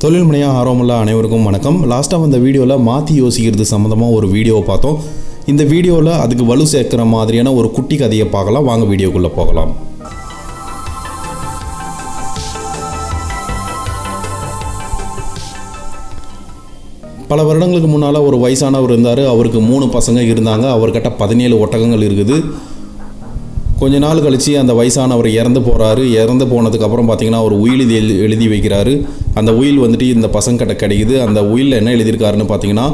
தொழில் முனையாக ஆர்வமுள்ள அனைவருக்கும் வணக்கம். லாஸ்ட்டாக வந்த வீடியோவில் மாற்றி யோசிக்கிறது சம்மந்தமாக ஒரு வீடியோவை பார்த்தோம். இந்த வீடியோவில் அதுக்கு வலு சேர்க்குற மாதிரியான ஒரு குட்டி கதையை பார்க்கலாம். வாங்க வீடியோக்குள்ளே போகலாம். பல வருடங்களுக்கு முன்னால் ஒரு வயசானவர் இருந்தார். அவருக்கு 3 பசங்க இருந்தாங்க. அவர்கிட்ட 17 ஒட்டகங்கள் இருக்குது. கொஞ்ச நாள் கழித்து அந்த வயசானவர் இறந்து போகிறாரு. இறந்து போனதுக்கப்புறம் பார்த்திங்கன்னா ஒரு உயில் எழுதி வைக்கிறாரு. அந்த உயில் வந்துட்டு இந்த பசங்கிட்ட கிடைக்குது. அந்த உயிலில் என்ன எழுதியிருக்காருன்னு பார்த்தீங்கன்னா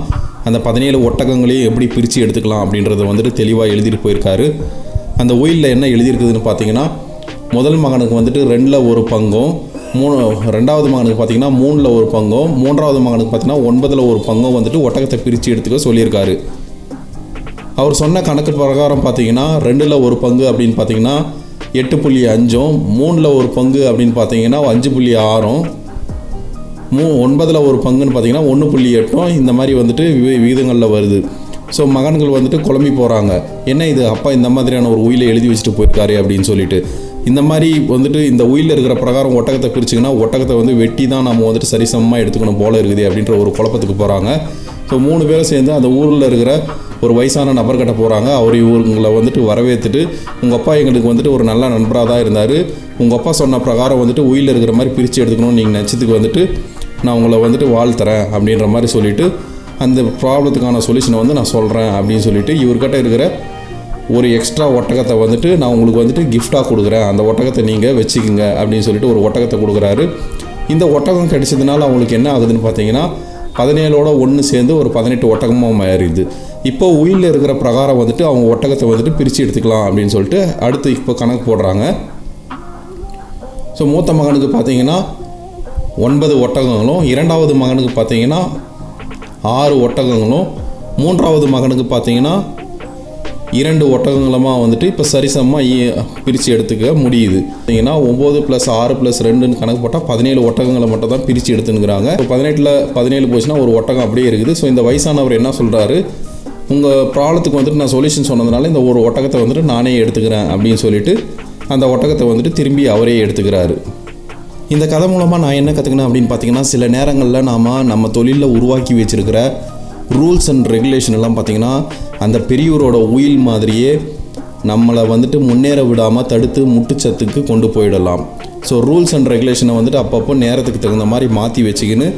அந்த 17 ஒட்டகங்களையும் எப்படி பிரித்து எடுத்துக்கலாம் அப்படின்றத வந்துட்டு தெளிவாக எழுதிட்டு போயிருக்காரு. அந்த உயிலில் என்ன எழுதியிருக்குதுன்னு பார்த்தீங்கன்னா முதல் மகனுக்கு வந்துட்டு 2ல் 1 பங்கும், ரெண்டாவது மகனுக்கு பார்த்திங்கன்னா 3ல் 1 பங்கும், மூன்றாவது மகனுக்கு பார்த்திங்கன்னா 9ல் 1 பங்கும் வந்துட்டு ஒட்டகத்தை பிரித்து எடுத்துக்க சொல்லியிருக்காரு. அவர் சொன்ன கணக்கு பிரகாரம் பார்த்தீங்கன்னா 2ல் 1 பங்கு அப்படின்னு பார்த்தீங்கன்னா 8.5, 3ல் 1 பங்கு அப்படின்னு பார்த்தீங்கன்னா 5.6, 9ல் 1 பங்குன்னு பார்த்தீங்கன்னா 1.8 இந்த மாதிரி வந்துட்டு விகிதங்களில் வருது. ஸோ மகன்கள் வந்துட்டு குழம்பி போகிறாங்க. என்ன இது அப்பா இந்த மாதிரியான ஒரு உயிலை எழுதி வச்சுட்டு போயிருக்காரு அப்படின்னு சொல்லிட்டு. இந்த மாதிரி வந்துட்டு இந்த உயிலில் இருக்கிற பிரகாரம் ஒட்டகத்தை பிரிச்சிங்கன்னா ஒட்டகத்தை வந்து வெட்டி தான் நம்ம வந்துட்டு சரிசமமாக எடுத்துக்கணும் போல இருக்குது அப்படின்ற ஒரு குழப்பத்துக்கு போகிறாங்க. ஸோ 3 பேரும் சேர்ந்து அந்த ஊரில் இருக்கிற ஒரு வயசான நபர்கிட்ட போகிறாங்க. அவர் இவங்களை வந்துட்டு வரவேற்றுட்டு, உங்கள் அப்பா எங்களுக்கு வந்துட்டு ஒரு நல்ல நண்பராக தான் இருந்தார். உங்கள் அப்பா சொன்ன பிரகாரம் வந்துட்டு உயிலில் இருக்கிற மாதிரி பிரித்து எடுத்துக்கணும்னு நீங்கள் நினச்சதுக்கு வந்துட்டு நான் உங்களை வந்துட்டு வாழ்த்துறேன் அப்படின்ற மாதிரி சொல்லிவிட்டு அந்த ப்ராப்ளத்துக்கான சொல்யூஷனை வந்து நான் சொல்கிறேன் அப்படின்னு சொல்லிவிட்டு இவர்கிட்ட இருக்கிற ஒரு எக்ஸ்ட்ரா ஒட்டகத்தை வந்துட்டு நான் உங்களுக்கு வந்துட்டு கிஃப்டாக கொடுக்குறேன், அந்த ஒட்டகத்தை நீங்கள் வச்சுக்கோங்க அப்படின்னு சொல்லிட்டு ஒரு ஒட்டகத்தை கொடுக்குறாரு. இந்த ஒட்டகம் கிடைச்சதுனால அவங்களுக்கு என்ன ஆகுதுன்னு பார்த்தீங்கன்னா 17ஓட 1 சேர்ந்து ஒரு 18 ஒட்டகமாக மாறிடுது. இப்போ உயிலில் இருக்கிற பிரகாரம் வந்துட்டு அவங்க ஒட்டகத்தை வந்துட்டு பிரித்து எடுத்துக்கலாம் அப்படின்னு சொல்லிட்டு அடுத்து இப்போ கணக்கு போடுறாங்க. ஸோ மூத்த மகனுக்கு பார்த்தீங்கன்னா 9 ஒட்டகங்களும், இரண்டாவது மகனுக்கு பார்த்தீங்கன்னா 6 ஒட்டகங்களும், மூன்றாவது மகனுக்கு பார்த்தீங்கன்னா 2 ஒட்டகங்களுமா வந்துட்டு இப்போ சரிசமமாக பிரித்து எடுத்துக்க முடியுது. பார்த்தீங்கன்னா 9 + 6 + 2ன்னு கணக்கு போட்டால் 17 ஒட்டகங்களை மட்டும் தான் பிரித்து எடுத்துனுங்கிறாங்க. இப்போ 18ல் 17 போச்சுன்னா ஒரு ஒட்டகம் அப்படியே இருக்குது. ஸோ இந்த வயசானவர் என்ன சொல்கிறாரு, உங்கள் ப்ராப்ளத்துக்கு வந்துட்டு நான் சொல்யூஷன் சொன்னதுனால இந்த ஒரு ஒட்டகத்தை வந்துட்டு நானே எடுத்துக்கிறேன் அப்படின்னு சொல்லிட்டு அந்த ஒட்டகத்தை வந்துட்டு திரும்பி அவரே எடுத்துக்கிறாரு. இந்த கதை மூலமாக நான் என்ன கற்றுக்கினேன் அப்படின்னு பார்த்தீங்கன்னா சில நேரங்களில் நம்ம தொழிலில் உருவாக்கி வச்சுருக்கிற ரூல்ஸ் அண்ட் ரெகுலேஷன் எல்லாம் பார்த்திங்கன்னா அந்த பெரியவரோட உயில் மாதிரியே நம்மளை வந்துட்டு முன்னேற விடாமல் தடுத்து முட்டுச்சத்துக்கு கொண்டு போயிடலாம். ஸோ ரூல்ஸ் அண்ட் ரெகுலேஷனை வந்துட்டு அப்பப்போ நேரத்துக்கு தகுந்த மாதிரி மாற்றி வச்சுக்கின்னு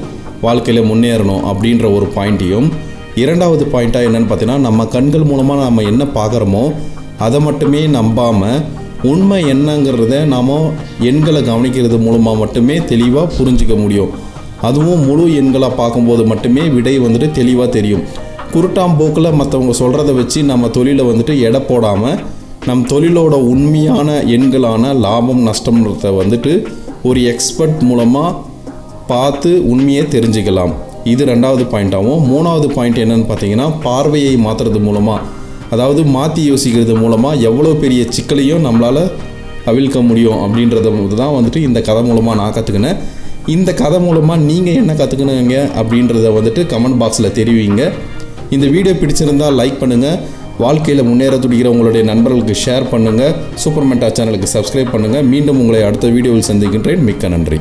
வாழ்க்கையில் முன்னேறணும் அப்படின்ற ஒரு பாயிண்ட்டையும், இரண்டாவது பாயிண்ட்டாக என்னென்னு பார்த்தீங்கன்னா நம்ம கண்கள் மூலமாக நம்ம என்ன பார்க்குறோமோ அதை மட்டுமே நம்பாமல் உண்மை என்னங்கிறத நாம் எண்களை கவனிக்கிறது மூலமாக மட்டுமே தெளிவாக புரிஞ்சிக்க முடியும். அதுவும் முழு எண்களாக பார்க்கும்போது மட்டுமே விடை வந்துட்டு தெளிவாக தெரியும். குருட்டாம்போக்கில் மற்றவங்க சொல்கிறத வச்சு நம்ம தொழிலை வந்துட்டு எடை போடாமல் நம் தொழிலோட உண்மையான எண்களான லாபம் நஷ்டம்ன்றத வந்துட்டு ஒரு எக்ஸ்பர்ட் மூலமாக பார்த்து உண்மையை தெரிஞ்சுக்கலாம். இது 2வது பாயிண்ட்டாகவும். 3வது பாயிண்ட் என்னென்னு பார்த்தீங்கன்னா பார்வையை மாற்றுறது மூலமாக, அதாவது மாற்றி யோசிக்கிறது மூலமாக எவ்வளோ பெரிய சிக்கலையும் நம்மளால் அவிழ்க்க முடியும் அப்படின்றத தான் வந்துட்டு இந்த கதை மூலமாக நான் கற்றுக்கினேன். இந்த கதை மூலமாக நீங்கள் என்ன கற்றுக்கணுங்க அப்படின்றத வந்துட்டு கமெண்ட் பாக்ஸில் தெரிவிங்க. இந்த வீடியோ பிடிச்சிருந்தால் லைக் பண்ணுங்கள். வாழ்க்கையில் முன்னேற துடிக்கிற உங்களுடைய நண்பர்களுக்கு ஷேர் பண்ணுங்கள். சூப்பர் மென்டா சேனலுக்கு சப்ஸ்கிரைப் பண்ணுங்கள். மீண்டும் உங்களை அடுத்த வீடியோவில் சந்திக்கின்றேன். மிக்க நன்றி.